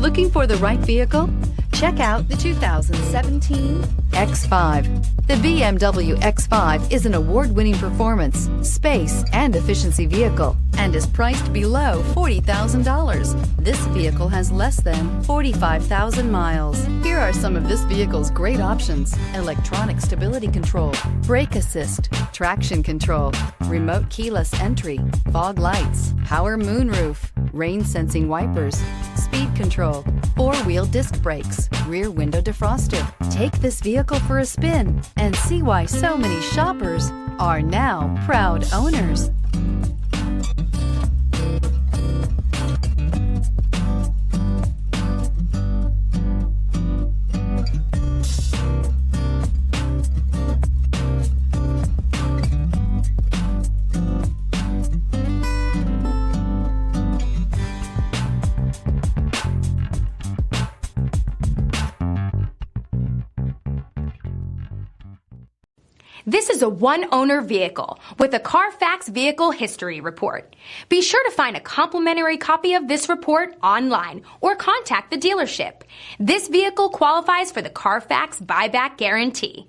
Looking for the right vehicle? Check out the 2017 X5. The BMW X5 is an award-winning performance, space, and efficiency vehicle and is priced below $40,000. This vehicle has less than 45,000 miles. Here are some of this vehicle's great options: electronic stability control, brake assist, traction control, remote keyless entry, fog lights, power moonroof, rain sensing wipers, speed control, four-wheel disc brakes, rear window defroster. Take this vehicle for a spin and see why so many shoppers are now proud owners. This is a one-owner vehicle with a Carfax Vehicle History Report. Be sure to find a complimentary copy of this report online or contact the dealership. This vehicle qualifies for the Carfax Buyback Guarantee.